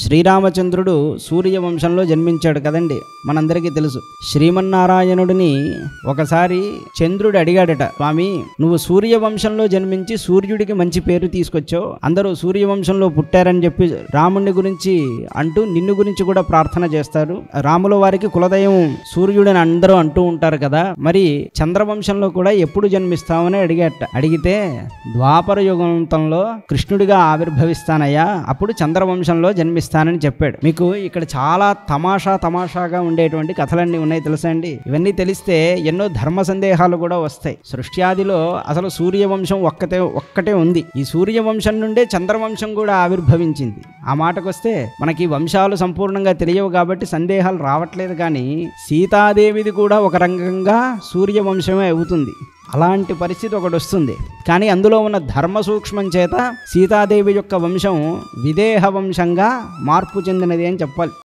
శ్రీరామచంద్రుడు సూర్యవంశంలో జన్మించాడు కదండి, మనందరికీ తెలుసు. శ్రీమన్నారాయణుడిని ఒకసారి చంద్రుడు అడిగాడట, స్వామి నువ్వు సూర్యవంశంలో జన్మించి సూర్యుడికి మంచి పేరు తీసుకొచ్చావు, అందరూ సూర్యవంశంలో పుట్టారని చెప్పి రాముని గురించి అంటూ నిన్ను గురించి కూడా ప్రార్థన చేస్తారు. రాముల వారికి కులదైవం సూర్యుడని అందరూ అంటూ ఉంటారు కదా, మరి చంద్రవంశంలో కూడా ఎప్పుడు జన్మిస్తావని అడిగాట. అడిగితే ద్వాపర యుగంతంలో కృష్ణుడిగా ఆవిర్భవిస్తానయ్యా, అప్పుడు చంద్రవంశంలో జన్మిస్తానని చెప్పాడు. మీకు ఇక్కడ చాలా తమాషాగా ఉండేటువంటి కథలన్నీ ఉన్నాయి తెలుసా అండి. ఇవన్నీ తెలిస్తే ఎన్నో ధర్మ సందేహాలు కూడా వస్తాయి. సృష్ట్యాదిలో అసలు సూర్యవంశం ఒక్కటే ఉంది. ఈ సూర్యవంశం నుండే చంద్రవంశం కూడా ఆవిర్భవించింది. ఆ మాటకొస్తే మనకి వంశాలు సంపూర్ణంగా తెలియవు కాబట్టి సందేహాలు రావట్లేదు. కానీ సీతాదేవిది కూడా ఒక రంగంగా సూర్యవంశమే అవుతుంది. అలాంటి పరిస్థితి ఒకటి వస్తుంది. కానీ అందులో ఉన్న ధర్మ సూక్ష్మం చేత సీతాదేవి యొక్క వంశం విదేహ వంశంగా మార్పు చెందినది అని చెప్పాలి.